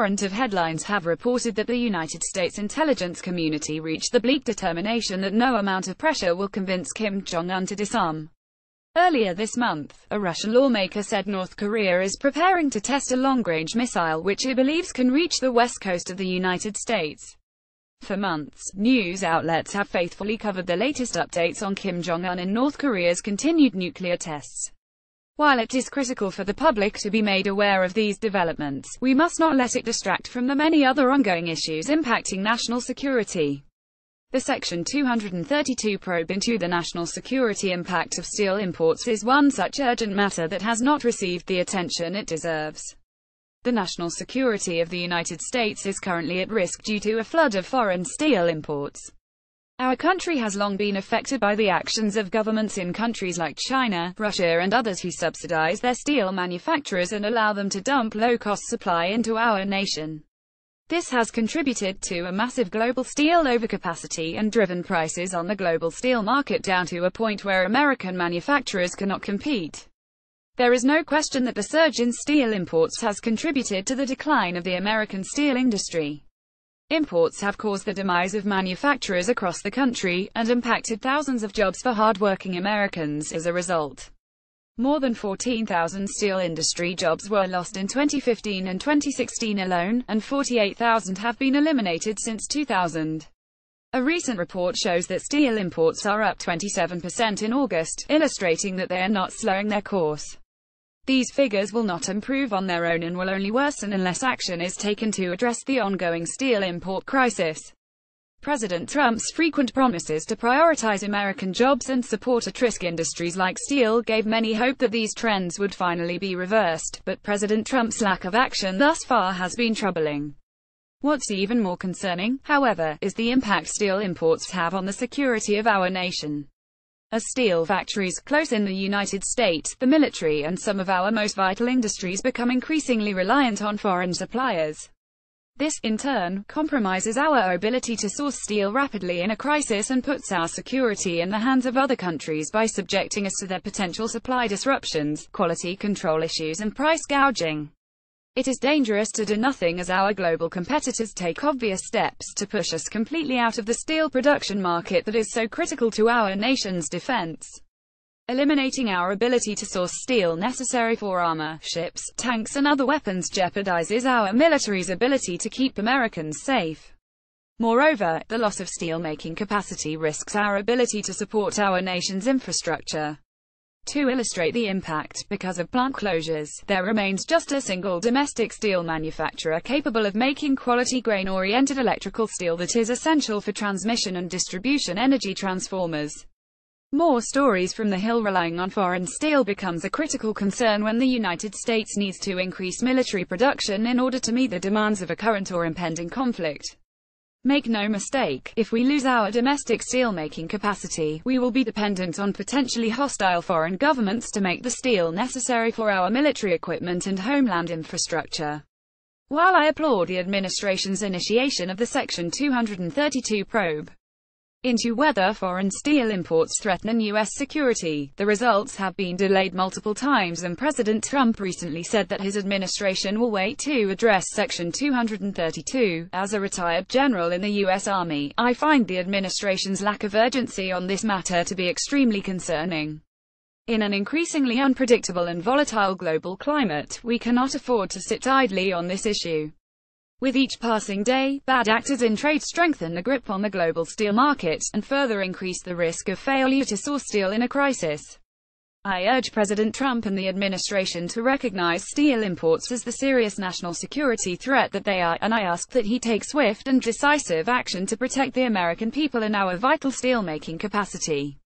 torrent of headlines have reported that the United States intelligence community reached the bleak determination that no amount of pressure will convince Kim Jong-un to disarm. Earlier this month, a Russian lawmaker said North Korea is preparing to test a long-range missile which it believes can reach the west coast of the United States. For months, news outlets have faithfully covered the latest updates on Kim Jong-un and North Korea's continued nuclear tests. While it is critical for the public to be made aware of these developments, we must not let it distract from the many other ongoing issues impacting national security. The Section 232 probe into the national security impact of steel imports is one such urgent matter that has not received the attention it deserves. The national security of the United States is currently at risk due to a flood of foreign steel imports. Our country has long been affected by the actions of governments in countries like China, Russia and others who subsidize their steel manufacturers and allow them to dump low-cost supply into our nation. This has contributed to a massive global steel overcapacity and driven prices on the global steel market down to a point where American manufacturers cannot compete. There is no question that the surge in steel imports has contributed to the decline of the American steel industry. Imports have caused the demise of manufacturers across the country, and impacted thousands of jobs for hard-working Americans as a result. More than 14,000 steel industry jobs were lost in 2015 and 2016 alone, and 48,000 have been eliminated since 2000. A recent report shows that steel imports are up 27% in August, illustrating that they are not slowing their course. These figures will not improve on their own and will only worsen unless action is taken to address the ongoing steel import crisis. President Trump's frequent promises to prioritize American jobs and support at-risk industries like steel gave many hope that these trends would finally be reversed, but President Trump's lack of action thus far has been troubling. What's even more concerning, however, is the impact steel imports have on the security of our nation. As steel factories close in the United States, the military and some of our most vital industries become increasingly reliant on foreign suppliers. This, in turn, compromises our ability to source steel rapidly in a crisis and puts our security in the hands of other countries by subjecting us to their potential supply disruptions, quality control issues and price gouging. It is dangerous to do nothing as our global competitors take obvious steps to push us completely out of the steel production market that is so critical to our nation's defense. Eliminating our ability to source steel necessary for armor, ships, tanks and other weapons jeopardizes our military's ability to keep Americans safe. Moreover, the loss of steel-making capacity risks our ability to support our nation's infrastructure. To illustrate the impact, because of plant closures, there remains just a single domestic steel manufacturer capable of making quality grain-oriented electrical steel that is essential for transmission and distribution energy transformers. More stories from the Hill. Relying on foreign steel becomes a critical concern when the United States needs to increase military production in order to meet the demands of a current or impending conflict. Make no mistake, if we lose our domestic steel-making capacity, we will be dependent on potentially hostile foreign governments to make the steel necessary for our military equipment and homeland infrastructure. While I applaud the administration's initiation of the Section 232 probe into whether foreign steel imports threaten U.S. security, the results have been delayed multiple times, and President Trump recently said that his administration will wait to address Section 232. As a retired general in the U.S. Army, I find the administration's lack of urgency on this matter to be extremely concerning. In an increasingly unpredictable and volatile global climate, we cannot afford to sit idly on this issue. With each passing day, bad actors in trade strengthen the grip on the global steel market, and further increase the risk of failure to source steel in a crisis. I urge President Trump and the administration to recognize steel imports as the serious national security threat that they are, and I ask that he take swift and decisive action to protect the American people and our vital steel-making capacity.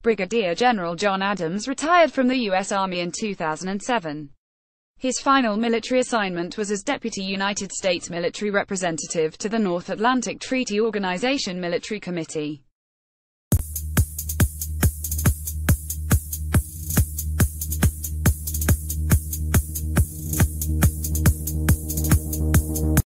Brigadier General John Adams retired from the U.S. Army in 2007. His final military assignment was as Deputy United States Military Representative to the North Atlantic Treaty Organization Military Committee.